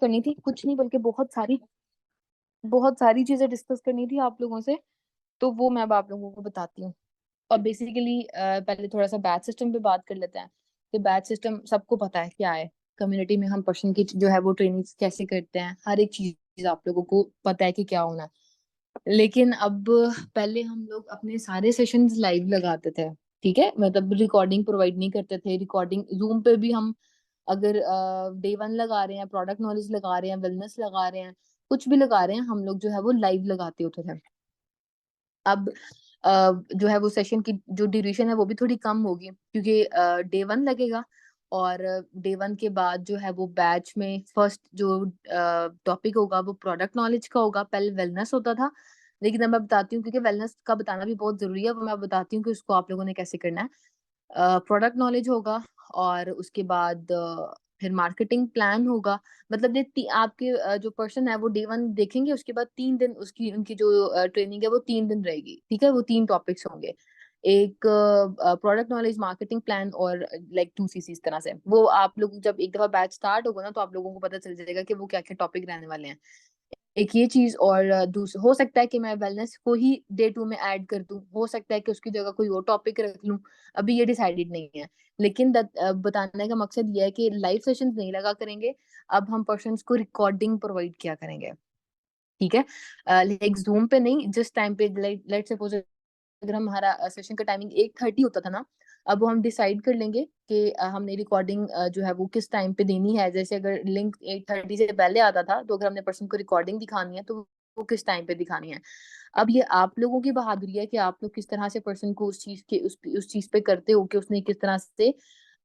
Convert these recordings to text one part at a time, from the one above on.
करनी थी, कुछ नहीं बल्कि बहुत सारी चीजें डिस्कस करनी थी आप लोगों से। तो वो मैं अब आप लोगों को बताती हूँ। और बेसिकली पहले थोड़ा सा बैच सिस्टम पे बात कर लेते हैं कि बैच सिस्टम सबको पता है क्या है। कम्युनिटी में हम पर्सन की जो है वो ट्रेनिंग कैसे करते हैं, हर एक चीज आप लोगों को पता है कि क्या होना है। लेकिन अब पहले हम लोग अपने सारे सेशंस लाइव लगाते थे। ठीक है, मतलब रिकॉर्डिंग प्रोवाइड नहीं करते थे। रिकॉर्डिंग जूम पे भी हम अगर डे वन लगा रहे हैं, प्रोडक्ट नॉलेज लगा रहे हैं, वेलनेस लगा रहे हैं, कुछ भी लगा रहे हैं, हम लोग जो है वो लाइव लगाते होते थे। अब जो है वो सेशन की जो ड्यूरेशन है वो भी थोड़ी कम होगी, क्योंकि डे वन लगेगा। और डे वन के बाद जो है वो बैच में फर्स्ट जो टॉपिक होगा वो प्रोडक्ट नॉलेज का होगा। पहले वेलनेस होता था, लेकिन अब मैं बताती हूँ, क्योंकि वेलनेस का बताना भी बहुत जरूरी है, वो मैं बताती हूँ कि उसको आप लोगों ने कैसे करना है। प्रोडक्ट नॉलेज होगा, और उसके बाद फिर मार्केटिंग प्लान होगा। मतलब ये आपके जो पर्सन है वो डे वन देखेंगे, उसके बाद 3 दिन उसकी उनकी जो ट्रेनिंग है वो 3 दिन रहेगी। ठीक है, वो 3 टॉपिक्स होंगे। एक प्रोडक्ट नॉलेज, मार्केटिंग प्लान, और लाइक 2 CC। इस तरह से वो आप लोग जब एक दफा बैच स्टार्ट होगा ना, तो आप लोगों को पता चल जाएगा कि वो क्या क्या टॉपिक रहने वाले हैं। एक ये चीज, और हो सकता है कि मैं वेलनेस को ही डे टू में ऐड कर दूं, हो सकता है कि उसकी जगह कोई और टॉपिक रख लूं। अभी ये डिसाइडेड नहीं है। लेकिन बताने का मकसद ये है कि लाइव सेशंस नहीं लगा करेंगे। अब हम पर्सन्स को रिकॉर्डिंग प्रोवाइड किया करेंगे। ठीक है, लाइक जूम पे नहीं, जिस टाइम पे लेट सपोज अगर हमारा सेशन का टाइमिंग 8:30 होता था ना, अब वो हम डिसाइड कर लेंगे कि हमने रिकॉर्डिंग जो है वो किस टाइम पे देनी है। जैसे अगर लिंक 8:30 से पहले आता था, तो अगर हमने पर्सन को रिकॉर्डिंग दिखानी है तो वो किस टाइम पे दिखानी है। अब ये आप लोगों की बहादुरी है कि आप लोग किस तरह से पर्सन को उस चीज के उस चीज पे करते हो कि उसने किस तरह से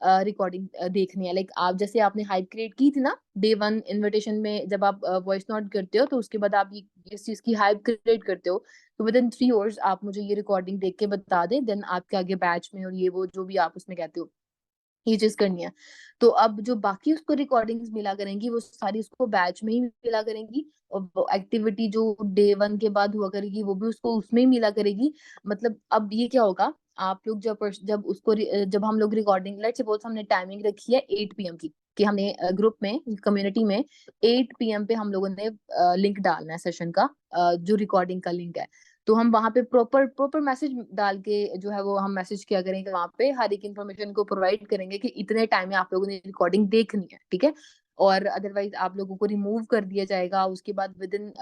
रिकॉर्डिंग देखनी है। लाइक आप जैसे आपने हाइप क्रिएट की थी ना डे वन इनविटेशन में, जब आप वॉइस नोट करते हो तो उसके बाद आप ये इस चीज की हाइप क्रिएट करते हो, तो विद इन 3 आवर्स आप मुझे ये रिकॉर्डिंग देख के बता दें, देन आपके आगे बैच में और ये वो जो भी आप उसमें कहते हो ये चीज करनी है। तो अब जो बाकी उसको रिकॉर्डिंग्स मिला करेंगी वो सारी उसको बैच में ही मिला करेंगी। और वो एक्टिविटी जो डे वन के बाद हुआ करेगी वो भी उसको उसमें ही मिला करेगी। मतलब अब ये क्या होगा, आप लोग जब हम लोग रिकॉर्डिंग, लेट्स सपोज हमने टाइमिंग रखी है 8 PM की, कि हमने ग्रुप में कम्युनिटी में 8 PM पे हम लोगों ने लिंक डालना है सेशन का, जो रिकॉर्डिंग का लिंक है। तो हम वहां पे प्रॉपर प्रॉपर मैसेज डाल के जो है वो हम मैसेज किया करेंगे, वहां पे हर एक इन्फॉर्मेशन को प्रोवाइड करेंगे कि इतने टाइम में आप लोगों ने रिकॉर्डिंग देखनी है। ठीक है, और अदरवाइज आप लोगों को रिमूव कर दिया जाएगा उसके बाद विद इन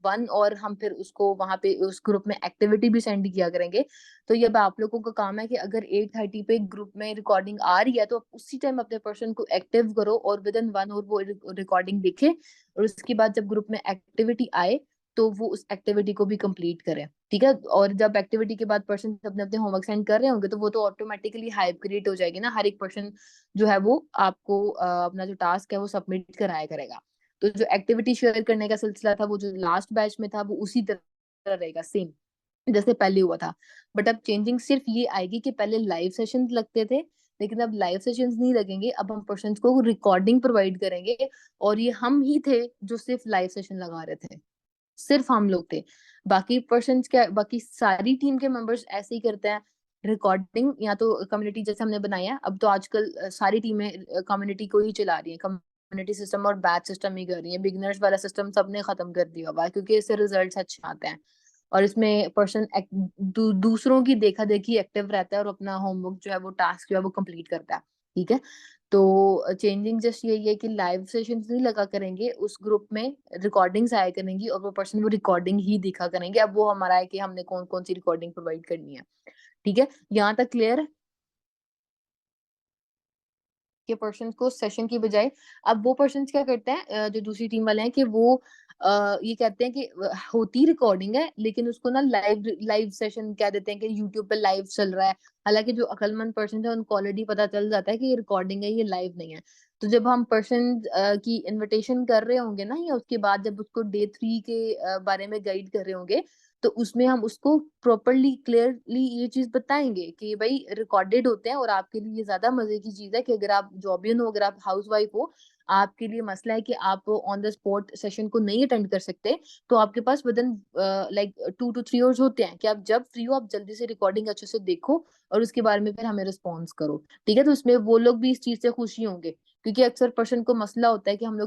वन, और हम फिर उसको वहां पे उस ग्रुप में एक्टिविटी भी सेंड किया करेंगे। तो ये अब आप लोगों का काम है कि अगर 8:30 पे ग्रुप में रिकॉर्डिंग आ रही है तो आप उसी टाइम अपने पर्सन को एक्टिव करो और विद इन वन और वो रिकॉर्डिंग देखे, और उसके बाद जब ग्रुप में एक्टिविटी आए तो वो उस एक्टिविटी को भी कंप्लीट करें। ठीक है, और जब एक्टिविटी के बाद पर्सन अपने अपने होमवर्क सेंड कर रहे होंगे तो वो तो ऑटोमेटिकली हाइप क्रिएट हो जाएगी ना, हर एक पर्सन जो है वो आपको अपना जो टास्क है वो सबमिट कराया करेगा। तो जो एक्टिविटी शेयर करने का सिलसिला था वो जो लास्ट बैच में था वो उसी तरह रहेगा, सेम जैसे पहले हुआ था। बट अब चेंजिंग सिर्फ ये आएगी कि पहले लाइव सेशंस लगते थे, लेकिन अब लाइव सेशंस नहीं लगेंगे, अब हम पर्सन्स को रिकॉर्डिंग प्रोवाइड करेंगे। और ये हम ही थे जो सिर्फ लाइव सेशन लगा रहे थे, सिर्फ हम लोग थे। बाकी पर्सन्स क्या, बाकी सारी टीम के मेंबर्स ऐसे ही करते हैं रिकॉर्डिंग, या तो कम्युनिटी जैसे हमने बनाया है। अब तो आजकल सारी टीमें कम्युनिटी को ही चला रही हैं, कम्युनिटी सिस्टम और बैच सिस्टम ही कर रही है। बिगनर्स वाला सिस्टम सबने खत्म कर दिया हुआ है, क्योंकि इससे रिजल्ट्स अच्छे आते हैं और इसमें पर्सन दूसरों की देखा देखी एक्टिव रहता है और अपना होमवर्क जो है वो टास्क जो है वो कंप्लीट करता है। ठीक है, तो चेंजिंग जस्ट यही है कि लाइव सेशंस नहीं लगा करेंगे, उस ग्रुप में रिकॉर्डिंग्स आया करेंगी और वो पर्सन वो रिकॉर्डिंग ही दिखा करेंगे। अब वो हमारा है कि हमने कौन कौन सी रिकॉर्डिंग प्रोवाइड करनी है। ठीक है, यहाँ तक क्लियर है के पर्सन को सेशन की बजाय। अब वो पर्सन क्या करते हैं, जो दूसरी टीम वाले हैं, कि वो ये कहते हैं कि होती रिकॉर्डिंग है लेकिन उसको ना लाइव लाइव सेशन कह देते हैं कि यूट्यूब पे लाइव चल रहा है। हालांकि जो अक्लमंद पर्सन है उनको ऑलरेडी पता चल जाता है कि ये रिकॉर्डिंग है, ये लाइव नहीं है। तो जब हम पर्सन की इनविटेशन कर रहे होंगे ना, या उसके बाद जब उसको डे 3 के बारे में गाइड कर रहे होंगे, तो उसमें हम उसको प्रॉपरली क्लियरली ये चीज बताएंगे कि भाई रिकॉर्डेड होते हैं। और आपके लिए ये ज्यादा मजे की चीज है कि अगर आप जॉबियन हो, अगर आप हाउस वाइफ हो, आपके लिए मसला है कि आप ऑन द स्पॉट सेशन को नहीं अटेंड कर सकते, तो आपके पास within like 2 to 3 hours होते हैं कि आप जब फ्री हो आप जल्दी से रिकॉर्डिंग अच्छे से देखो और उसके बारे में फिर हमें रिस्पॉन्स करो। ठीक है, तो उसमें वो लोग भी इस चीज से खुशी होंगे क्योंकि अक्सर पर्सन को मसला होता है कि हम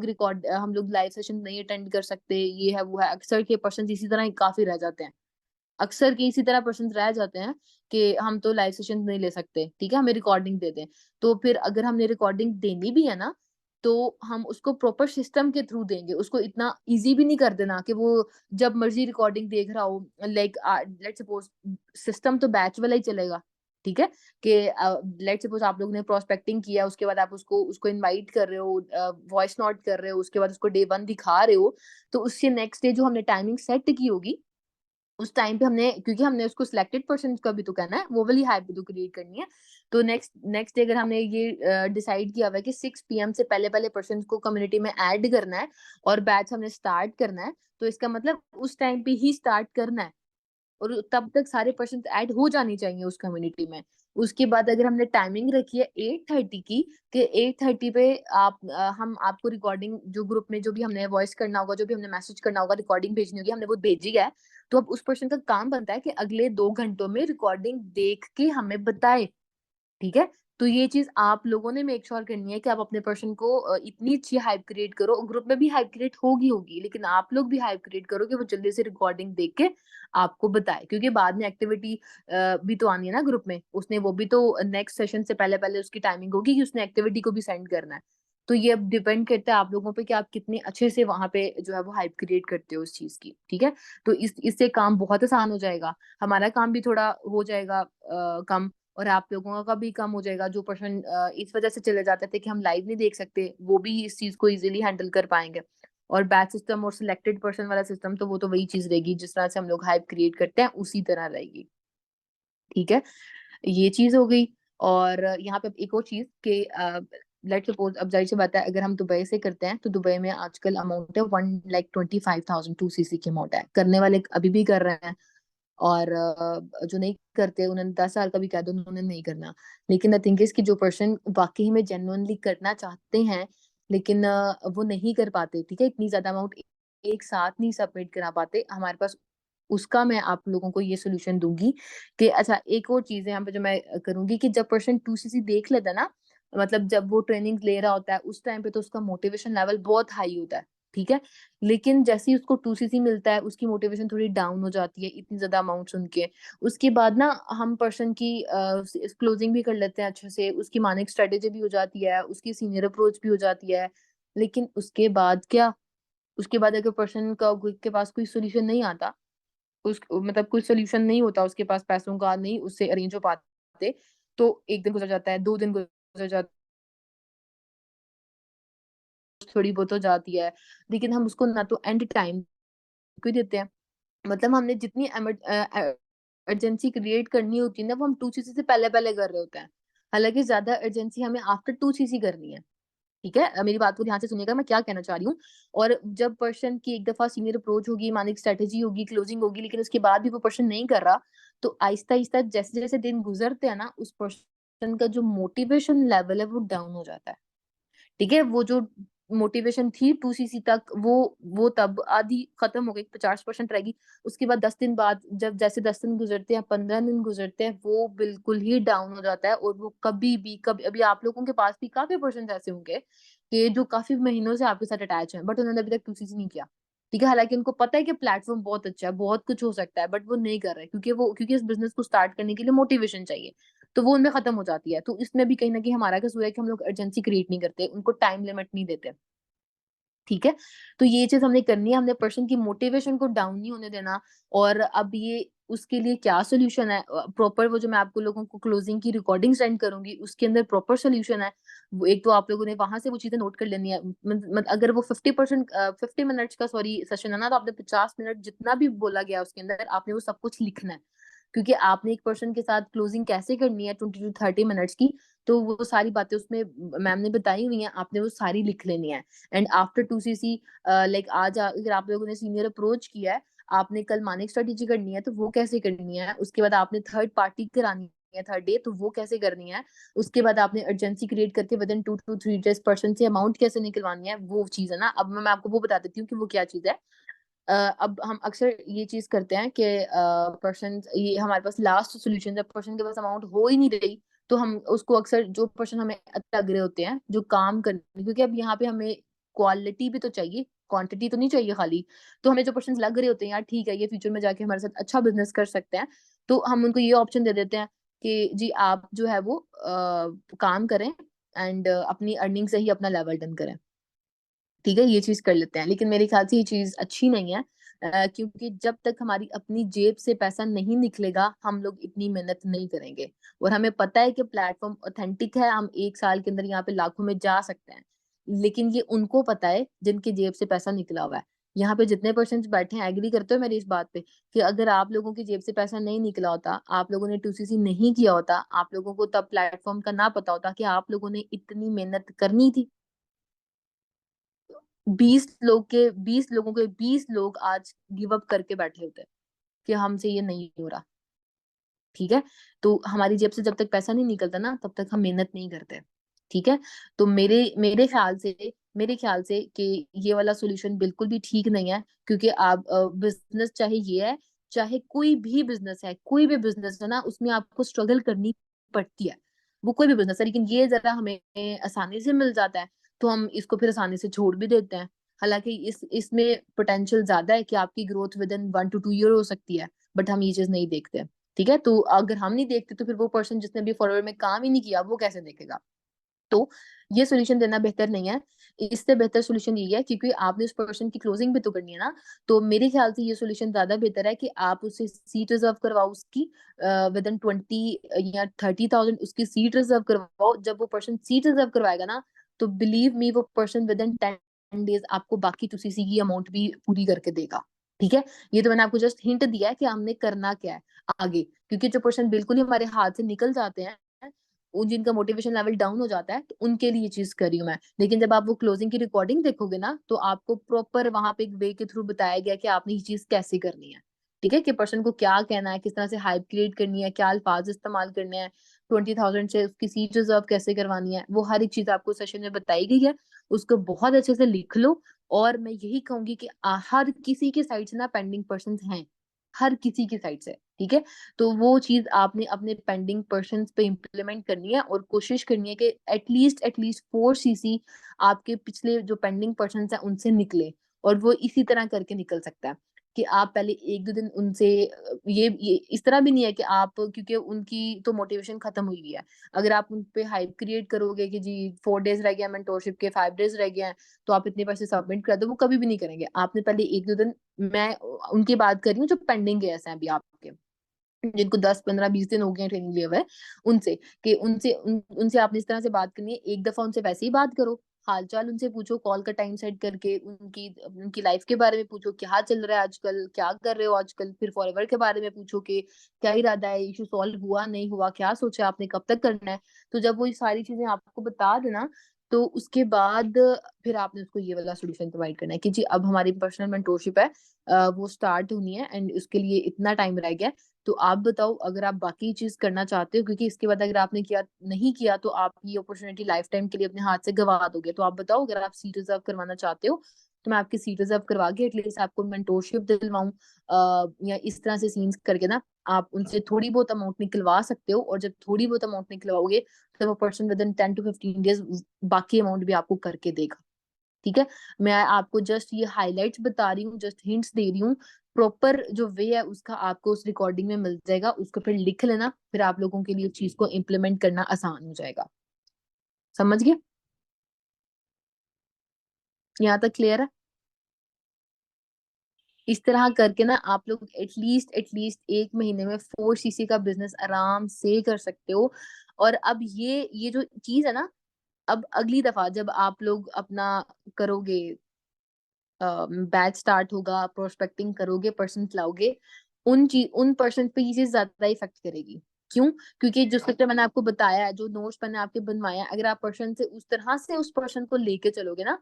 लोग लाइव सेशन नहीं अटेंड कर सकते, ये है वो है, अक्सर के पर्सन इसी तरह ही काफी रह जाते हैं। अक्सर के इसी तरह पर्सन रह जाते हैं कि हम तो लाइव सेशन नहीं ले सकते, ठीक है, हमें रिकॉर्डिंग दे दें। तो फिर अगर हमने रिकॉर्डिंग देनी भी है ना, तो हम उसको प्रॉपर सिस्टम के थ्रू देंगे, उसको इतना इजी भी नहीं कर देना कि वो जब मर्जी रिकॉर्डिंग देख रहा हो। लाइक लेट्स सपोज सिस्टम तो बैच वाला ही चलेगा, ठीक है, कि लेट्स सपोज आप लोग ने प्रोस्पेक्टिंग किया, उसके बाद आप उसको उसको इनवाइट कर रहे हो, वॉइस नोट कर रहे हो, उसके बाद उसको डे 1 दिखा रहे हो, तो उससे नेक्स्ट डे जो हमने टाइमिंग सेट की होगी, उस टाइम पे हमने, क्योंकि हमने उसको सिलेक्टेड पर्सन का भी तो कहना है, वो वाली हाइप भी तो क्रिएट करनी है। तो नेक्स्ट डे अगर हमने ये डिसाइड किया हुआ है कि 6 PM से पहले पहले पर्सन को कम्युनिटी में ऐड करना है और बैच हमने स्टार्ट करना है, तो इसका मतलब उस टाइम पे ही स्टार्ट करना है, और तब तक सारे पर्सन ऐड हो जानी चाहिए उस कम्युनिटी में। उसके बाद अगर हमने टाइमिंग रखी है 8:30 की, कि 8:30 पे हम आपको रिकॉर्डिंग, जो ग्रुप में जो भी हमने वॉइस करना होगा, जो भी हमने मैसेज करना होगा, रिकॉर्डिंग भेजनी होगी, हमने वो भेजी है। तो अब उस पर्सन का काम बनता है कि अगले 2 घंटों में रिकॉर्डिंग देख के हमें बताए, ठीक है। तो ये चीज आप लोगों ने मेक श्योर करनी है कि आप अपने पर्सन को इतनी अच्छी हाइप क्रिएट करो, ग्रुप में भी हाइप क्रिएट होगी होगी, लेकिन आप लोग भी हाइप क्रिएट करो कि वो जल्दी से रिकॉर्डिंग देख के आपको बताए, क्योंकि बाद में एक्टिविटी भी तो आनी है ना ग्रुप में, उसने वो भी तो नेक्स्ट सेशन से पहले पहले उसकी टाइमिंग होगी कि उसने एक्टिविटी को भी सेंड करना है। तो ये अब डिपेंड करता है आप लोगों पे कि आप कितने अच्छे से वहां पे जो है वो हाइप क्रिएट करते हो उस चीज की, ठीक है। तो इससे काम बहुत आसान हो जाएगा, हमारा काम भी थोड़ा हो जाएगा कम, और आप लोगों का भी कम हो जाएगा। जो पर्सन इस वजह से चले जाते थे कि हम लाइव नहीं देख सकते, वो भी इस चीज को इजीली हैंडल कर पाएंगे। और बैच सिस्टम और सिलेक्टेड पर्सन वाला सिस्टम, तो वो तो वही चीज रहेगी जिस तरह से हम लोग हाइप क्रिएट करते हैं उसी तरह रहेगी, ठीक है। ये चीज हो गई। और यहाँ पे एक और चीज कि लेट सपोज, अब जाहिर सी बात है अगर हम दुबई से करते हैं, तो दुबई में आजकल अमाउंट है 1,25,000 2cc की अमाउंट है, करने वाले अभी भी कर रहे हैं, और जो नहीं करते उन्होंने 10 साल का भी कह दो उन्होंने नहीं करना। लेकिन द थिंग इज कि जो पर्सन वाकई में जेन्युइनली करना चाहते हैं, लेकिन वो नहीं कर पाते, ठीक है, इतनी ज्यादा अमाउंट एक साथ नहीं सबमिट करा पाते, हमारे पास उसका मैं आप लोगों को ये सोल्यूशन दूंगी कि अच्छा, एक और चीज है यहाँ पे जो मैं करूंगी कि जब पर्सन 2cc देख लेता है ना, मतलब जब वो ट्रेनिंग ले रहा होता है उस टाइम पे तो उसका मोटिवेशन लेवल बहुत हाई होता है, ठीक है। लेकिन जैसे ही उसको 2cc मिलता है उसकी मोटिवेशन थोड़ी डाउन हो जाती है इतनी ज्यादा अमाउंट सुन के। उसके बाद ना हम पर्सन की क्लोजिंग भी कर लेते हैं अच्छे से, उसकी मानिक स्ट्रेटेजी भी हो जाती है, उसकी सीनियर अप्रोच भी हो जाती है। लेकिन उसके बाद क्या, उसके बाद अगर पर्सन का के पास कोई सोल्यूशन नहीं आता, उस मतलब कोई सोल्यूशन नहीं होता उसके पास, पैसों का नहीं उससे अरेंज हो पाते, तो एक दिन गुजर जाता है, 2 दिन गुजर जाते, थोड़ी बहुत हो जाती है, लेकिन हम उसको ना तो एंड टाइम को देते हैं। मतलब हमने जितनी अर्जेंसी क्रिएट करनी होती है ना, वो हम 2cc से पहले पहले कर रहे होते हैं, हालांकि ज्यादा अर्जेंसी हमें आफ्टर 2cc करनी है, ठीक है। मेरी बात को ध्यान से सुनिएगा मैं क्या कहना चाह रही हूँ। और जब पर्सन की एक दफा सीनियर अप्रोच होगी, मानिक स्ट्रेटेजी होगी, क्लोजिंग होगी, लेकिन उसके बाद भी वो पर्सन नहीं कर रहा, तो आहिस्ता आहिस्ता जैसे जैसे दिन गुजरते हैं ना, उस पर्सन का जो मोटिवेशन लेवल है वो डाउन हो जाता है, ठीक है। वो जो मोटिवेशन थी 2cc तक, वो तब आधी खत्म हो गई, 50% रहेगी। उसके बाद 10 दिन बाद, जब जैसे 10 दिन गुजरते हैं, 15 दिन गुजरते हैं, वो बिल्कुल ही डाउन हो जाता है, और वो कभी अभी आप लोगों के पास भी काफी पर्सन ऐसे होंगे कि जो काफी महीनों से आपके साथ अटैच हैं, बट उन्होंने अभी तक 2cc नहीं किया, ठीक है। हालांकि उनको पता है कि प्लेटफॉर्म बहुत अच्छा है, बहुत कुछ हो सकता है, बट वो नहीं कर रहे, क्योंकि इस बिजनेस को स्टार्ट करने के लिए मोटिवेशन चाहिए, तो वो उनमें खत्म हो जाती है। तो इसमें भी कहीं ना कहीं हमारा कसूर है कि हम लोग अर्जेंसी क्रिएट नहीं करते, उनको टाइम लिमिट नहीं देते, ठीक है। तो ये चीज हमने करनी है, हमने पर्सन की मोटिवेशन को डाउन नहीं होने देना। और अब ये उसके लिए क्या सोल्यूशन है, प्रॉपर वो जो मैं आपको लोगों को क्लोजिंग की रिकॉर्डिंग सेंड करूंगी उसके अंदर प्रॉपर सोल्यूशन है। वो एक तो आप लोगों ने वहां से वो चीजें नोट कर लेनी है, अगर वो 50 मिनट्स का सॉरी सेशन है ना, तो आपने 50 मिनट जितना भी बोला गया उसके अंदर आपने वो सब कुछ लिखना है, क्योंकि आपने एक पर्सन के साथ क्लोजिंग कैसे करनी है 20 to 30 मिनट्स की, तो वो सारी बातें उसमें मैम ने बताई हुई हैं, आपने वो सारी लिख लेनी है। एंड आफ्टर 2cc, लाइक आज अगर आप लोगों ने सीनियर अप्रोच किया है, आपने कल मानिक स्ट्रेटेजी करनी है तो वो कैसे करनी है, उसके बाद आपने थर्ड पार्टी करानी है थर्ड डे, तो वो कैसे करनी है, उसके बाद आपने अर्जेंसी क्रिएट करके with in 2 to 3 days person से अमाउंट कैसे निकलवानी है, वो चीज है ना। अब मैं आपको वो बता देती हूँ कि वो क्या चीज है। अब हम अक्सर ये चीज करते हैं कि पर्सन, ये हमारे पास लास्ट सोल्यूशन, जब पर्सन के पास अमाउंट हो ही नहीं रही, तो हम उसको अक्सर, जो पर्सन हमें अच्छा लग रहे होते हैं जो काम करने, क्योंकि अब यहाँ पे हमें क्वालिटी भी तो चाहिए, क्वांटिटी तो नहीं चाहिए खाली। तो हमें जो पर्सन लग रहे होते हैं यार ठीक है ये फ्यूचर में जाके हमारे साथ अच्छा बिजनेस कर सकते हैं, तो हम उनको ये ऑप्शन दे देते हैं कि जी आप जो है वो काम करें एंड अपनी अर्निंग से ही अपना लेवल डन करें। ठीक है, ये चीज कर लेते हैं, लेकिन मेरे ख्याल से ये चीज अच्छी नहीं है। क्योंकि जब तक हमारी अपनी जेब से पैसा नहीं निकलेगा हम लोग इतनी मेहनत नहीं करेंगे। और हमें पता है कि प्लेटफॉर्म ऑथेंटिक है, हम एक साल के अंदर यहाँ पे लाखों में जा सकते हैं, लेकिन ये उनको पता है जिनकी जेब से पैसा निकला हुआ है। यहाँ पे जितने पर्सन बैठे हैं एग्री करते हो मेरी इस बात पे कि अगर आप लोगों की जेब से पैसा नहीं निकला होता, आप लोगों ने 2CC नहीं किया होता, आप लोगों को तब प्लेटफॉर्म का ना पता होता कि आप लोगों ने इतनी मेहनत करनी थी। 20 लोगों के 20 लोग आज गिव अप करके बैठे होते हैं कि हमसे ये नहीं हो रहा। ठीक है, तो हमारी जेब से जब तक पैसा नहीं निकलता ना तब तक हम मेहनत नहीं करते। ठीक है, तो मेरे ख्याल से कि ये वाला सॉल्यूशन बिल्कुल भी ठीक नहीं है, क्योंकि आप बिजनेस चाहे ये है, चाहे कोई भी बिजनेस है ना, उसमें आपको स्ट्रगल करनी पड़ती है। वो कोई भी बिजनेस है, लेकिन ये जरा हमें आसानी से मिल जाता है तो हम इसको फिर आसानी से छोड़ भी देते हैं। हालांकि इसमें पोटेंशियल ज्यादा है कि आपकी growth with in 1 to 2 year हो सकती है, बट हम ये चीज नहीं देखते। ठीक है, तो अगर हम नहीं देखते तो फिर वो पर्सन जिसने भी फॉरवर्ड में काम ही नहीं किया वो कैसे देखेगा। तो ये सोल्यूशन देना बेहतर नहीं है। इससे बेहतर सोल्यूशन ये है, क्योंकि आपने उस पर्सन की क्लोजिंग भी तो करनी है ना, तो मेरे ख्याल से ये सोल्यूशन ज्यादा बेहतर है कि आप उसे सीट रिजर्व करवाओ उसकी विद इन 20 या 30,000 उसकी सीट रिजर्व करवाओ। जब वो पर्सन सीट रिजर्व करवाएगा ना, तो बिलीव मी वो पर्सन विद इन 10 डेज आपको बाकी 2CC की अमाउंट भी पूरी करके देगा। ठीक है, ये तो मैंने आपको जस्ट हिंट दिया है कि हमने करना क्या है आगे, क्योंकि जो पर्सन बिल्कुल ही हमारे हाथ से निकल जाते हैं, उन जिनका मोटिवेशन लेवल डाउन हो जाता है, तो उनके लिए ये चीज करी हूँ मैं। लेकिन जब आप वो क्लोजिंग की रिकॉर्डिंग देखोगे ना, तो आपको प्रॉपर वहां पे एक वे के थ्रू बताया गया कि आपने ये चीज कैसे करनी है। ठीक है, कि पर्सन को क्या कहना है, किस तरह से हाइप क्रिएट करनी है, क्या अल्फाज इस्तेमाल करने हैं, 20,000 से उसकी सीट रिजर्व कैसे करवानी है, वो हर एक चीज आपको सेशन में बताई गई है। उसको बहुत अच्छे से लिख लो। और मैं यही कहूंगी कि हर किसी की साइड से ना पेंडिंग पर्सन हैं, हर किसी की साइड से। ठीक है, तो वो चीज आपने अपने पेंडिंग पर्सन्स पे इम्प्लीमेंट करनी है और कोशिश करनी है कि एटलीस्ट 4CC आपके पिछले जो पेंडिंग पर्सन्स हैं उनसे निकले। और वो इसी तरह करके निकल सकता है कि आप पहले 1-2 दिन उनसे ये इस तरह भी नहीं है कि आप, क्योंकि उनकी तो मोटिवेशन खत्म हुई हुई है, अगर आप उन पे हाइप क्रिएट करोगे कि जी 4 डेज रह गया मेंटोरशिप के, 5 डेज रह गए हैं, तो आप इतने पैसे सबमिट कर दो, वो कभी भी नहीं करेंगे। आपने पहले 1-2 दिन, मैं उनकी बात कर रही हूँ जो पेंडिंग है ऐसे अभी आपके, जिनको 10-15-20 दिन हो गए हैं ट्रेनिंग लिए हुए, उनसे कि उनसे आपने इस तरह से बात करनी है। एक दफा उनसे वैसे ही बात करो, हालचाल उनसे पूछो, कॉल का टाइम सेट करके उनकी उनकी लाइफ के बारे में पूछो, क्या चल रहा है आजकल, क्या कर रहे हो आजकल, फिर फॉरएवर के बारे में पूछो कि क्या इरादा है, इशू सॉल्व हुआ नहीं हुआ, क्या सोचा है आपने, कब तक करना है। तो जब वो ये सारी चीजें आपको बता देना, तो उसके बाद फिर आपने उसको ये वाला सोल्यूशन प्रोवाइड करना है कि जी अब हमारी पर्सनल मेंटोरशिप है, वो स्टार्ट होनी है एंड उसके लिए इतना टाइम रह गया है। तो आप बताओ अगर आप बाकी चीज करना चाहते हो, क्योंकि इसके बाद अगर आपने किया नहीं किया तो आप ये अपॉर्चुनिटी लाइफ टाइम के लिए अपने हाथ से गवा दोगे। तो आप बताओ अगर आप सीट रिजर्व करवाना चाहते हो तो मैं आपकी सीट रिजर्व करवा के एटलीस्ट आपको मेंटोरशिप दिलवाऊं, या इस तरह से सीन्स करके ना आप उनसे थोड़ी बहुत अमाउंट निकलवा सकते हो। और जब थोड़ी बहुत अमाउंट निकलवाओगे तो वो person with in 10 to 15 days बाकी अमाउंट भी आपको करके देगा। ठीक है, मैं आपको जस्ट ये हाइलाइट्स बता रही हूँ, जस्ट हिंट्स दे रही हूँ। प्रॉपर जो वे है उसका आपको उस रिकॉर्डिंग में मिल जाएगा, उसको फिर लिख लेना, फिर आप लोगों के लिए चीज को इम्प्लीमेंट करना आसान हो जाएगा। समझ गए? यहाँ तक क्लियर है? इस तरह करके ना आप लोग एटलीस्ट 1 महीने में 4CC का बिजनेस आराम से कर सकते हो। और अब ये जो चीज है ना, अब अगली दफा जब आप लोग अपना करोगे, बैच स्टार्ट होगा, प्रोस्पेक्टिंग करोगे, पर्सन लाओगे, उन पर्सन पे ये चीज ज्यादा इफेक्ट करेगी। क्यों? क्योंकि जो स्ट्रक्चर मैंने आपको बताया है, जो नोट्स मैंने आपके बनवाया है, अगर आप पर्सन से उस तरह से उस पर्सन को लेके चलोगे ना,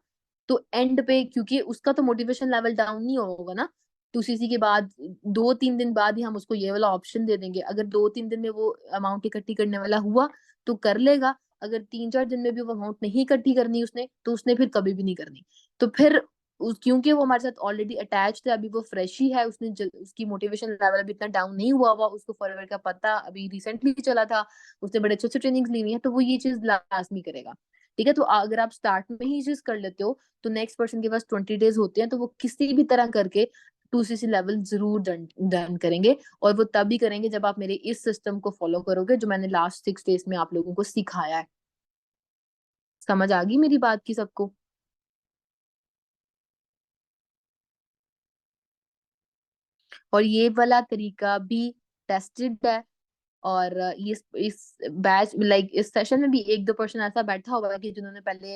तो एंड पे, क्योंकि उसका तो मोटिवेशन लेवल डाउन नहीं होगा ना, 2CC के बाद 2-3 दिन बाद ही हम उसको ये वाला ऑप्शन दे देंगे। अगर 2-3 दिन में वो अमाउंट इकट्ठी करने वाला हुआ तो कर लेगा, अगर 3-4 दिन में भी वो अमाउंट नहीं इकट्ठी करनी उसने, तो उसने फिर कभी भी नहीं करनी। तो फिर क्योंकि वो हमारे साथ ऑलरेडी अटैच है, अभी वो फ्रेश ही है, उसकी मोटिवेशन लेवल अभी इतना डाउन नहीं हुआ हुआ, उसको फॉरवर्ड का पता अभी रिसेंटली चला था, उसने बड़े अच्छे अच्छे ट्रेनिंग ली हुई है, तो वो ये चीज लाजमी करेगा। ठीक है, तो अगर आप स्टार्ट में ही चीज कर लेते हो तो नेक्स्ट पर्सन के पास 20 डेज होते हैं, तो वो किसी भी तरह करके 2cc लेवल जरूर डन करेंगे। और वो तभी करेंगे जब आप मेरे इस सिस्टम को फॉलो करोगे जो मैंने लास्ट 6 डेज में आप लोगों को सिखाया है। समझ आ गई मेरी बात की सबको? और ये वाला तरीका भी टेस्टेड है। और इस बैच लाइक इस सेशन में भी एक दो पर्सन ऐसा बैठा हुआ है कि जिन्होंने पहले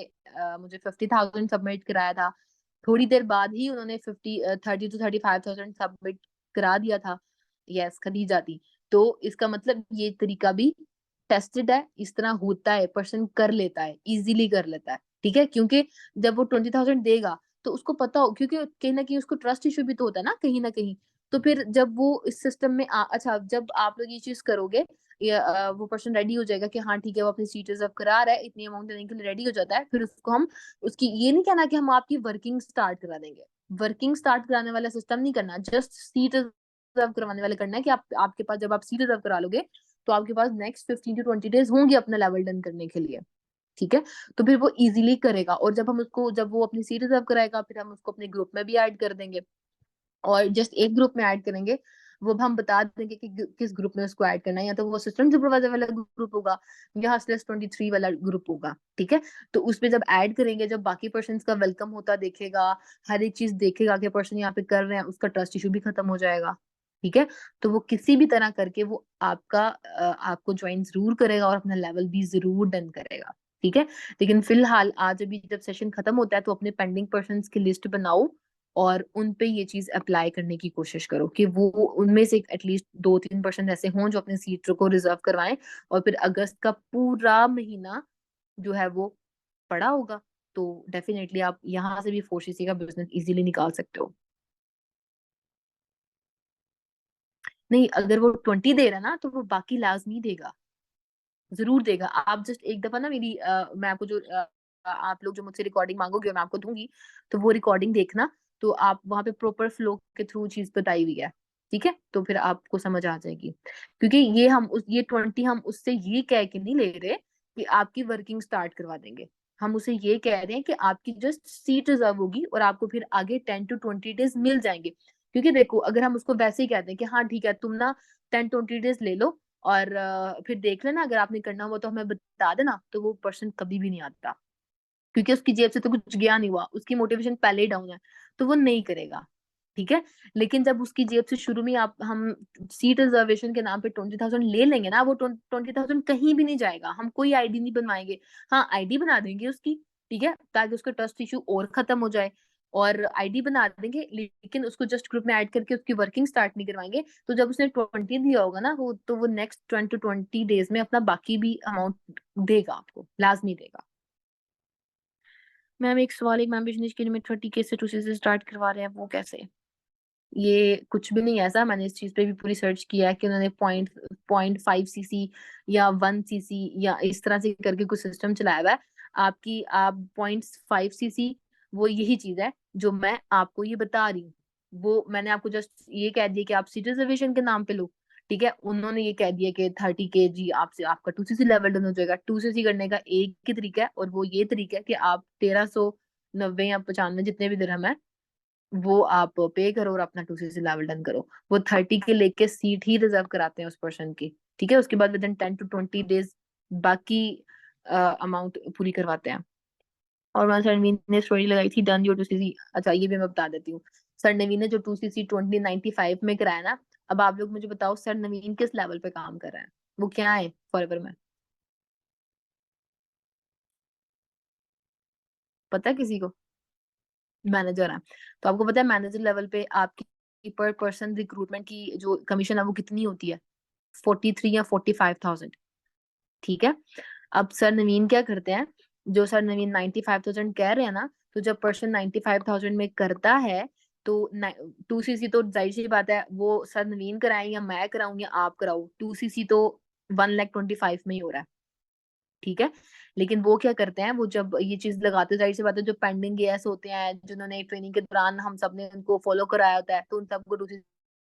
मुझे 50,000 सबमिट कराया था, थोड़ी देर बाद ही उन्होंने 30 to 35,000 सबमिट करा दिया था। यस, खदीजा थी। तो इसका मतलब ये तरीका भी टेस्टेड है, इस तरह होता है, पर्सन कर लेता है, इजीली कर लेता है। ठीक है, क्योंकि जब वो 20,000 देगा तो उसको पता हो, क्योंकि कहीं ना कहीं उसको ट्रस्ट इशू भी तो होता है ना कहीं। तो फिर जब वो इस सिस्टम में अच्छा, जब आप लोग ये चीज करोगे, वो पर्सन रेडी हो जाएगा कि हाँ ठीक है वो अपनी सीट रिजर्व करा रहा है, इतनी अमाउंट देने के लिए रेडी हो जाता है, फिर उसको हम उसकी ये नहीं कहना कि हम आपकी वर्किंग स्टार्ट करा देंगे। वर्किंग स्टार्ट कराने वाला सिस्टम नहीं करना, जस्ट सीट रिजर्व करवाने वाले करना है कि आपके पास जब आप सीट रिजर्व करा लोगे तो आपके पास नेक्स्ट 15 to 20 डेज होंगे अपना लेवल डन करने के लिए। ठीक है, तो फिर वो इजीली करेगा। और जब वो अपनी सीट रिजर्व कराएगा, फिर हम उसको अपने ग्रुप में भी ऐड कर देंगे। और जस्ट एक ग्रुप में ऐड करेंगे, वो अब हम बता देंगे कि किस ग्रुप में उसको ऐड करना है, या तो वो असिस्टेंट सुपरवाइजर वाला ग्रुप होगा या /23 वाला ग्रुप होगा। ठीक है, तो उसमें जब ऐड करेंगे, जब बाकी पर्सन का वेलकम होता दिखेगा, हर एक चीज देखेगा कि पर्सन यहाँ पे कर रहे हैं, उसका ट्रस्ट इशू भी खत्म हो जाएगा। ठीक है, तो वो किसी भी तरह करके वो आपको ज्वाइन जरूर करेगा और अपना लेवल भी जरूर डन करेगा। ठीक है, लेकिन फिलहाल आज अभी जब सेशन खत्म होता है तो अपने पेंडिंग पर्सन की लिस्ट बनाओ और उन पे ये चीज अप्लाई करने की कोशिश करो कि वो उनमें से एटलीस्ट 2-3% ऐसे हों जो अपनी सीट को रिजर्व करवाएं। और फिर अगस्त का पूरा महीना जो है वो पड़ा होगा, तो डेफिनेटली आप यहाँ से भी 4cc का बिजनेस इजीली निकाल सकते हो। नहीं, अगर वो 20 दे रहा है ना तो वो बाकी लाजमी देगा, जरूर देगा। आप जस्ट एक दफा ना मैं आपको आप लोग जो मुझसे रिकॉर्डिंग मांगोगे मैं आपको दूंगी, तो वो रिकॉर्डिंग देखना। तो आप वहां पे प्रॉपर फ्लो के थ्रू चीज बताई हुई है। ठीक है, तो फिर आपको समझ आ जाएगी। क्योंकि ये 20 हम उससे ये कह के नहीं ले रहे कि आपकी वर्किंग स्टार्ट करवा देंगे। हम उसे ये कह रहे हैं कि आपकी जस्ट सीट रिजर्व होगी और आपको फिर आगे 10 to 20 डेज मिल जाएंगे। क्योंकि देखो, अगर हम उसको वैसे ही कहते हैं कि हाँ ठीक है तुम ना 10-20 डेज ले लो और फिर देख लेना, अगर आपने करना हुआ तो हमें बता देना, तो वो पर्सन कभी भी नहीं आता। क्योंकि उसकी जेब से तो कुछ गया नहीं हुआ, उसकी मोटिवेशन पहले ही डाउन है, तो वो नहीं करेगा। ठीक है, लेकिन जब उसकी जेब से शुरू में आप हम सीट रिजर्वेशन के नाम पे 20,000 ले लेंगे ना, वो 20,000 कहीं भी नहीं जाएगा, हम कोई आईडी नहीं बनवाएंगे। हाँ, आईडी बना देंगे उसकी। ठीक है, ताकि उसका ट्रस्ट इशू और खत्म हो जाए। और आईडी बना देंगे, लेकिन उसको जस्ट ग्रुप में ऐड करके उसकी वर्किंग स्टार्ट नहीं करवाएंगे। तो जब उसने 20 दिया होगा ना, वो नेक्स्ट 10 to 20 डेज में अपना बाकी भी अमाउंट देगा, आपको लाजमी देगा। मैम एक सवाल, एक मैम बिजनेस के लिए में 30K से 2C से स्टार्ट करवा रहे हैं, वो कैसे? ये कुछ भी नहीं है ऐसा, मैंने इस चीज पे भी पूरी सर्च किया है कि उन्होंने 0.5cc या 1cc या इस तरह से करके कुछ सिस्टम चलाया हुआ है। आप 0.5cc, वो यही चीज है जो मैं आपको ये बता रही हूँ। वो मैंने आपको जस्ट ये कह दिया कि आप सीट रिजर्वेशन के नाम पे लो। ठीक है, उन्होंने ये कह दिया कि 30 kg आपसे आपका 2cc लेवल डन हो जाएगा। 2cc करने का एक ही तरीका है, और वो ये तरीका है कि आप 1390 या 95 जितने भी दिरहम है वो आप पे करो और अपना 2cc लेवल डन करो। वो 30 के लेके सीट ही रिजर्व कराते हैं उस पर्सन की। ठीक है, उसके बाद विद इन 10 to 20 डेज बाकी अमाउंट पूरी करवाते हैं। और वहाँ सर नवीन ने स्टोरी लगाई थी डन योर 2cc। अच्छा, ये भी मैं बता देती हूँ। सर नवीन ने जो 2cc 2095 में कराया ना, अब आप लोग मुझे बताओ सर नवीन किस लेवल पे काम कर रहे हैं, वो क्या है फॉरएवर में? पता है किसी को? मैनेजर है। तो आपको पता है मैनेजर लेवल पे आपकी पर पर्सन रिक्रूटमेंट की जो कमीशन है वो कितनी होती है? 43 या 45,000। ठीक है, अब सर नवीन क्या करते हैं, जो सर नवीन 95,000 कह रहे हैं ना, तो जब पर्सन 95,000 में करता है तो 2cc तो जाहिर सी बात है वो सर नवीन कराएं या मैं कराऊं या आप कराओ, 2cc तो 1,25,000 में ही हो रहा है। ठीक है। लेकिन वो क्या करते हैं, वो जब ये चीज लगाते, जाहिर सी बात है जो पेंडिंग गैस होते हैं जिन्होंने ट्रेनिंग के दौरान हम सब ने उनको फॉलो कराया होता है, तो उन सबको दूसरी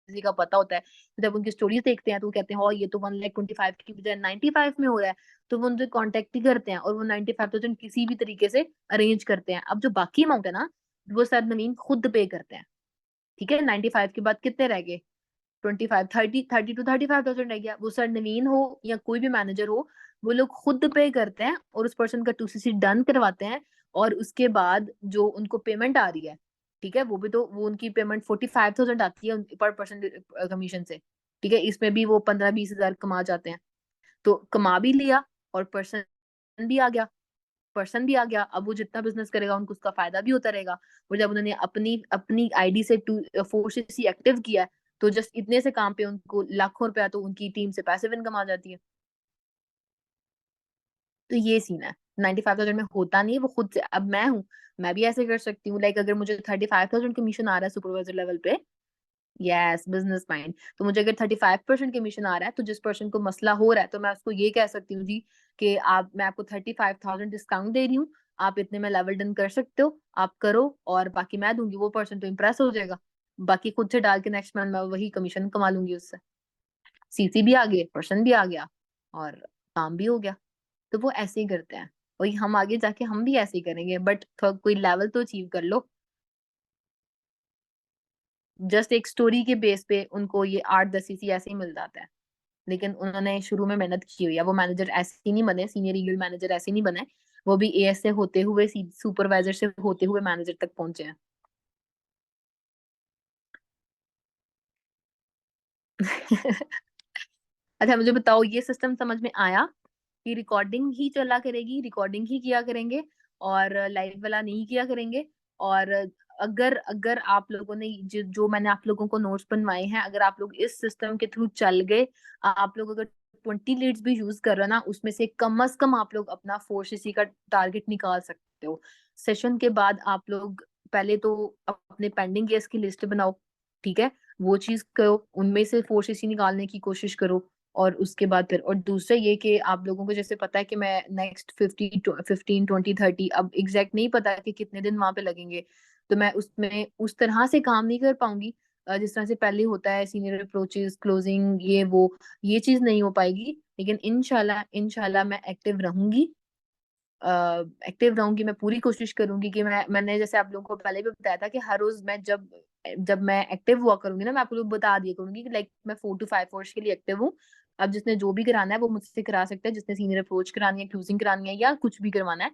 किसी का पता होता है। तो जब उनकी स्टोरीज देखते हैं तो वो कहते हैं हाँ ये तो 1,25,000 की बजाय 95 में हो रहा है। तो वो उनसे कांटेक्ट ही करते हैं और वो 95,000 किसी भी तरीके से अरेंज करते हैं। अब जो बाकी अमाउंट है ना, वो सर नवीन खुद पे करते हैं। ठीक है, 95 के बाद कितने रह गए, 25, 30 to 35,000 रह गया। वो सर नवीन हो या कोई भी मैनेजर हो, वो लोग खुद पे करते हैं और उस पर्सन का 2CC डन करवाते हैं। और उसके बाद जो उनको पेमेंट आ रही है, ठीक है, वो भी तो वो उनकी पेमेंट 45,000 आती है पर पर्सन कमीशन से। ठीक है, इसमें भी वो 15-20 हजार कमा जाते हैं। तो कमा भी लिया और भी आ गया पर्सन भी आ गया। अब वो जितना बिजनेस करेगा उनको उसका फायदा भी होता रहेगा। और जब उन्होंने अपनी अपनी आईडी से 4CC एक्टिव किया है, तो जस्ट इतने से काम पे उनको लाखों रुपया तो उनकी टीम से पैसिव इनकम आ जाती है। तो ये सीन है। 95,000 में होता नहीं है, वो खुद से। अब मैं हूँ, मैं भी ऐसे कर सकती हूँ। लाइक अगर मुझे 35,000 कमीशन आ रहा है सुपरवाइजर लेवल पे, यस बिजनेस माइंड, तो मुझे अगर 35% कमीशन आ रहा है, तो जिस पर्सन को मसला हो रहा है, तो मैं उसको ये कह सकती हूँ जी कि आप, मैं आपको 35,000 डिस्काउंट दे रही हूँ, आप इतने में लेवल डन कर सकते हो, आप करो और बाकी मैं दूंगी। वो पर्सन तो इम्प्रेस हो जाएगा, बाकी खुद से डाल के नेक्स्ट मंथ मैं वही कमीशन कमा लूंगी उससे। CC भी आ गए, पर्सन भी आ गया और काम भी हो गया। तो वो ऐसे ही करते हैं। वही हम आगे जाके हम भी ऐसे ही करेंगे, बट कोई लेवल तो अचीव कर लो। जस्ट एक स्टोरी के बेस पे उनको ये 8-10 CC ऐसे ही मिल जाता है। लेकिन उन्होंने शुरू में मेहनत की हुई है। वो मैनेजर ऐसे ही नहीं बने, सीनियर रीजनल मैनेजर ऐसे नहीं बने। वो भी AS से होते हुए सुपरवाइजर से होते हुए मैनेजर तक पहुंचे हैं। अच्छा मुझे बताओ, ये सिस्टम समझ में आया कि रिकॉर्डिंग ही चला करेगी, रिकॉर्डिंग ही किया करेंगे और लाइव वाला नहीं किया करेंगे। और अगर अगर आप लोगों ने जो मैंने आप लोगों को नोट्स बनवाए हैं, अगर आप लोग इस सिस्टम के थ्रू चल गए, आप लोग अगर 20 लीड्स भी यूज कर रहे हो ना, उसमें से कम से कम आप लोग अपना 4CC का टारगेट निकाल सकते हो। सेशन के बाद आप लोग पहले तो अपने पेंडिंग केस की लिस्ट बनाओ। ठीक है, वो चीज करो, उनमें से 4CC निकालने की कोशिश करो। और उसके बाद फिर, और दूसरा ये कि आप लोगों को जैसे पता है कि मैं नेक्स्ट 15, 20, 30, अब एग्जैक्ट नहीं पता कि कितने दिन वहां पे लगेंगे, तो मैं उसमें उस तरह से काम नहीं कर पाऊंगी जिस तरह से पहले होता है, सीनियर अप्रोचेस, क्लोजिंग, ये चीज नहीं हो पाएगी। लेकिन इंशाल्लाह इंशाल्लाह मैं एक्टिव रहूंगी। मैं पूरी कोशिश करूंगी कि मैंने जैसे आप लोगों को पहले भी बताया था कि हर रोज मैं जब जब मैं एक्टिव हुआ करूंगी ना, मैं आपको लोग बता दिया करूंगी कि लाइक मैं 4 to 5 hours के लिए एक्टिव हूँ। अब जिसने जो भी कराना है वो मुझसे करा सकता है, जिसने सीनियर अप्रोच करानी है, क्लूजिंग करानी है, या कुछ भी करवाना है,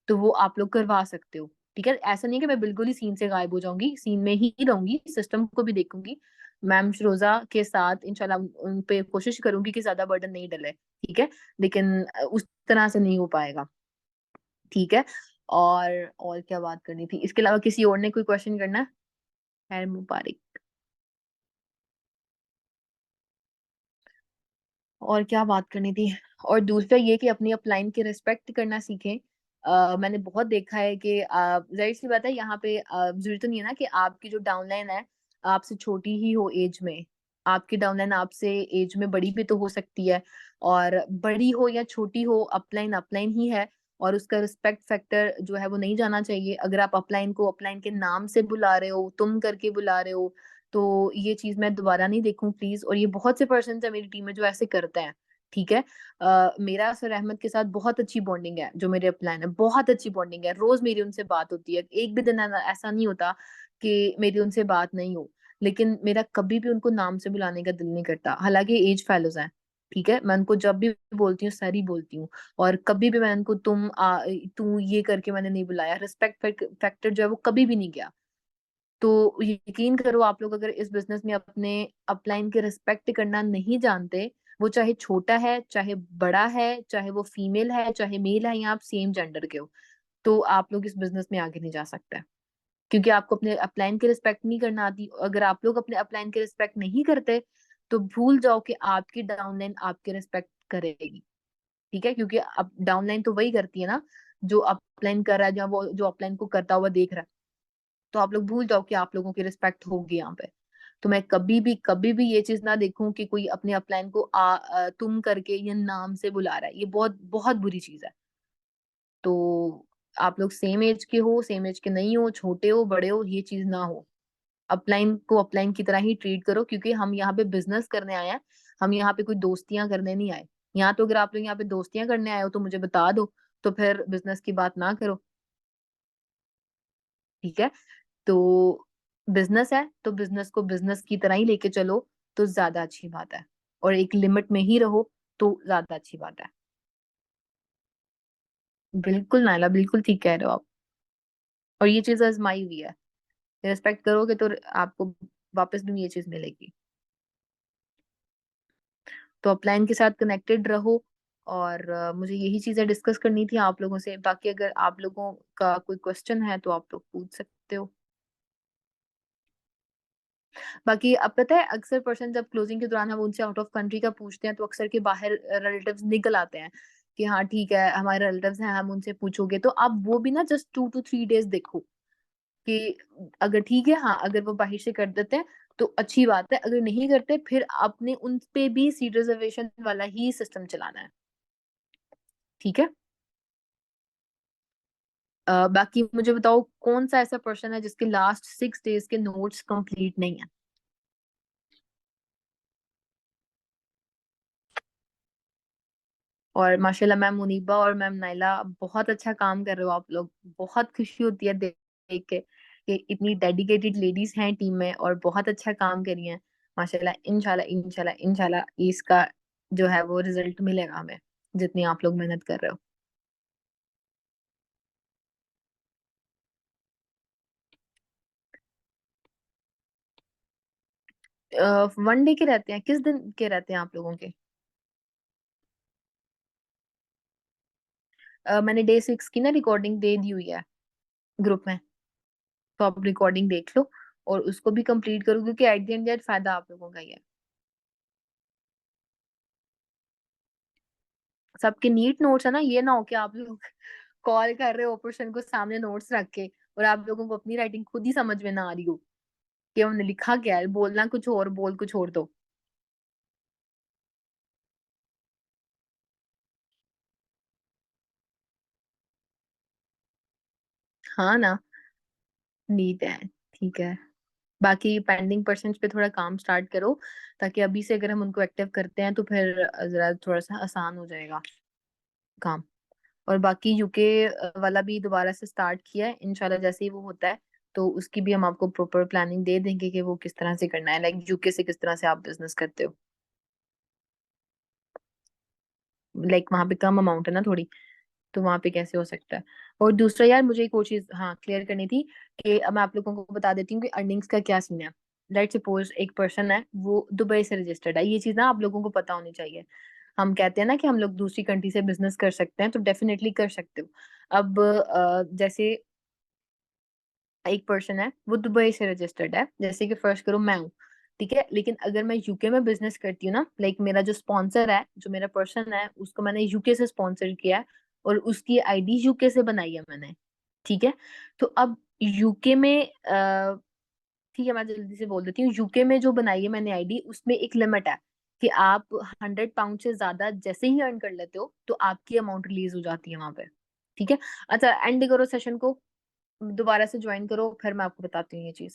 तो वो आप लोग करवा सकते हो। ठीक है, ऐसा नहीं है कि मैं बिल्कुल ही सीन से गायब हो जाऊंगी, सीन में ही रहूंगी, सिस्टम को भी देखूंगी। मैम रोजा के साथ इंशाल्लाह उन पे कोशिश करूंगी कि ज्यादा बर्डन नहीं डले। ठीक है, लेकिन उस तरह से नहीं हो पाएगा। ठीक है। और क्या बात करनी थी इसके अलावा, किसी और ने कोई क्वेश्चन करना है? खैर मुबारक। और क्या बात करनी थी? और दूसरा ये कि अपनी अपलाइन की रिस्पेक्ट करना सीखें। मैंने बहुत देखा है कि जाहिर सी बात है यहाँ पे जरूरी तो नहीं है ना कि आपकी जो डाउनलाइन है आपसे छोटी ही हो एज में। आपकी डाउनलाइन आपसे एज में बड़ी भी तो हो सकती है। और बड़ी हो या छोटी हो, अपलाइन अपलाइन ही है। और उसका रिस्पेक्ट फैक्टर जो है वो नहीं जाना चाहिए। अगर आप अपलाइन को अपलाइन के नाम से बुला रहे हो, तुम करके बुला रहे हो, तो ये चीज मैं दोबारा नहीं देखूं प्लीज। और ये बहुत से पर्सन है मेरी टीम में जो ऐसे करते हैं। ठीक है, मेरा सर अहमद के साथ बहुत अच्छी बॉन्डिंग है, जो मेरे अपलाइन है बहुत अच्छी बॉन्डिंग है, रोज मेरी उनसे बात होती है, एक भी दिन ऐसा नहीं होता कि मेरी उनसे बात नहीं हो। लेकिन मेरा कभी भी उनको नाम से बुलाने का दिल नहीं करता, हालांकि एज फेलोज हैं। ठीक है, मैं उनको जब भी बोलती हूँ सर ही बोलती हूँ। और कभी भी मैं उनको तू ये करके मैंने नहीं बुलाया। रिस्पेक्ट फैक्टर जो है वो कभी भी नहीं गया। तो यकीन करो, आप लोग अगर इस बिजनेस में अपने अपलाइन के रिस्पेक्ट करना नहीं जानते, वो चाहे छोटा है चाहे बड़ा है, चाहे वो फीमेल है चाहे मेल है, या आप सेम जेंडर के हो, तो आप लोग इस बिजनेस में आगे नहीं जा सकते। क्योंकि आपको अपने अपलाइन की रिस्पेक्ट नहीं करना आती। अगर आप लोग अपने अपलाइन की रिस्पेक्ट नहीं करते, तो भूल जाओ कि आपकी डाउनलाइन आपकी रिस्पेक्ट करेगी। ठीक है, क्योंकि अब डाउनलाइन तो वही करती है ना जो अपलाइन कर रहा है, या वो जो अपलाइन को करता हुआ देख रहा है। तो आप लोग भूल जाओ कि आप लोगों की रिस्पेक्ट होगी यहाँ पे। तो मैं कभी भी ये चीज ना देखूं कि कोई अपने अपलाइन को तुम करके या नाम से बुला रहा है। ये बहुत बहुत बुरी चीज है। तो आप लोग सेम एज के हो, सेम एज के नहीं हो, छोटे हो बड़े हो, ये चीज ना हो। अपलाइन को अपलाइन की तरह ही ट्रीट करो, क्योंकि हम यहाँ पे बिजनेस करने आए हैं। हम यहाँ पे कोई दोस्तियां करने नहीं आए। यहाँ तो अगर आप लोग यहाँ पे दोस्तियां करने आए हो तो मुझे बता दो, तो फिर बिजनेस की बात ना करो। ठीक है। तो बिजनेस है तो बिजनेस को बिजनेस की तरह ही लेके चलो, तो ज्यादा अच्छी बात है। और एक लिमिट में ही रहो, तो ज्यादा अच्छी बात है। बिल्कुल नाला, बिल्कुल ठीक कह रहे हो आप। और ये चीज आजमाई हुई है। रिस्पेक्ट करोगे तो आपको वापस भी ये चीज मिलेगी। तो अपलाइन के साथ कनेक्टेड रहो। और मुझे यही चीजें डिस्कस करनी थी आप लोगों से। बाकी अगर आप लोगों का कोई क्वेश्चन है तो आप लोग पूछ सकते हो। बाकी अब पता है, अक्सर पर्सन जब क्लोजिंग के दौरान हम उनसे आउट ऑफ कंट्री का पूछते हैं तो अक्सर के बाहर रिलेटिव्स निकल आते हैं कि हाँ ठीक है हमारे रिलेटिव्स हैं, हम उनसे पूछोगे। तो आप वो भी ना जस्ट 2 to 3 days देखो कि अगर ठीक है, हाँ अगर वो बाहर से कर देते हैं तो अच्छी बात है। अगर नहीं करते फिर आपने उन पे भी सीट रिजर्वेशन वाला ही सिस्टम चलाना है। ठीक है। बाकी मुझे बताओ कौन सा ऐसा पर्सन है जिसके लास्ट 6 days के नोट्स कंप्लीट नहीं है। और माशाल्लाह मैम मुनीबा और मैम नाइला, बहुत अच्छा काम कर रहे हो आप लोग। बहुत खुशी होती है देख के कि इतनी डेडिकेटेड लेडीज हैं टीम में और बहुत अच्छा काम करी हैं। माशाल्लाह, इंशाल्लाह इंशाल्लाह इंशाल्लाह इसका जो है वो रिजल्ट मिलेगा हमें, जितनी आप लोग मेहनत कर रहे हो। 1 day के रहते हैं? किस दिन के रहते हैं आप लोगों के? मैंने डे 6 की ना रिकॉर्डिंग दे दी हुई है ग्रुप में। तो आप रिकॉर्डिंग देख लो और उसको भी कंप्लीट करो, क्योंकि एट द एंड फायदा आप लोगों का ही है। सबके नीट नोट्स है ना, ये ना हो कि आप लोग कॉल कर रहे हो पर्सन को सामने नोट्स रख के और आप लोगों को अपनी राइटिंग खुद ही समझ में ना आ रही हो कि हमने लिखा क्या है, बोलना कुछ और बोल कुछ और दो। हाँ ना, नीट है। ठीक है। बाकी पेंडिंग पर्सन्स पे थोड़ा काम स्टार्ट करो, ताकि अभी से अगर हम उनको एक्टिव करते हैं तो फिर जरा थोड़ा सा आसान हो जाएगा काम। और बाकी यूके वाला भी दोबारा से स्टार्ट किया है, इंशाल्लाह जैसे ही वो होता है तो उसकी भी हम आपको प्रॉपर प्लानिंग दे देंगे कि वो किस तरह से करना है। लाइक यूके से किस तरह से आप बिजनेस करते हो। लाइक वहां पे कम अमाउंट है ना थोड़ी, तो वहां पे कैसे हो सकता है। और दूसरा यार, मुझे एक और चीज हाँ क्लियर करनी थी कि अब मैं आप लोगों को बता देती हूँ कि अर्निंग्स का क्या सीन है। लेट सपोज एक पर्सन है वो दुबई से रजिस्टर्ड है, ये चीज ना आप लोगों को पता होनी चाहिए। हम कहते हैं ना कि हम लोग दूसरी कंट्री से बिजनेस कर सकते हैं, तो डेफिनेटली कर सकते हो। अब जैसे एक पर्सन है वो दुबई से रजिस्टर्ड है, जैसे कि फर्स्ट करो मैं हूँ। ठीक है। लेकिन अगर मैं यूके में बिजनेस करती हूँ ना, लाइक मेरा जो स्पॉन्सर है, जो मेरा पर्सन है, उसको मैंने यूके से स्पॉन्सर किया है और उसकी आईडी यूके से बनाई है मैंने। ठीक है। तो अब यूके में ठीक है मैं जल्दी से बोल देती हूँ। यूके में जो बनाई है मैंने आईडी, उसमें एक लिमिट है कि आप 100 पाउंड से ज्यादा जैसे ही अर्न कर लेते हो तो आपकी अमाउंट रिलीज हो जाती है वहां पे। ठीक है। अच्छा, एंड करो सेशन को, दोबारा से ज्वाइन करो, फिर मैं आपको बताती हूँ ये चीज।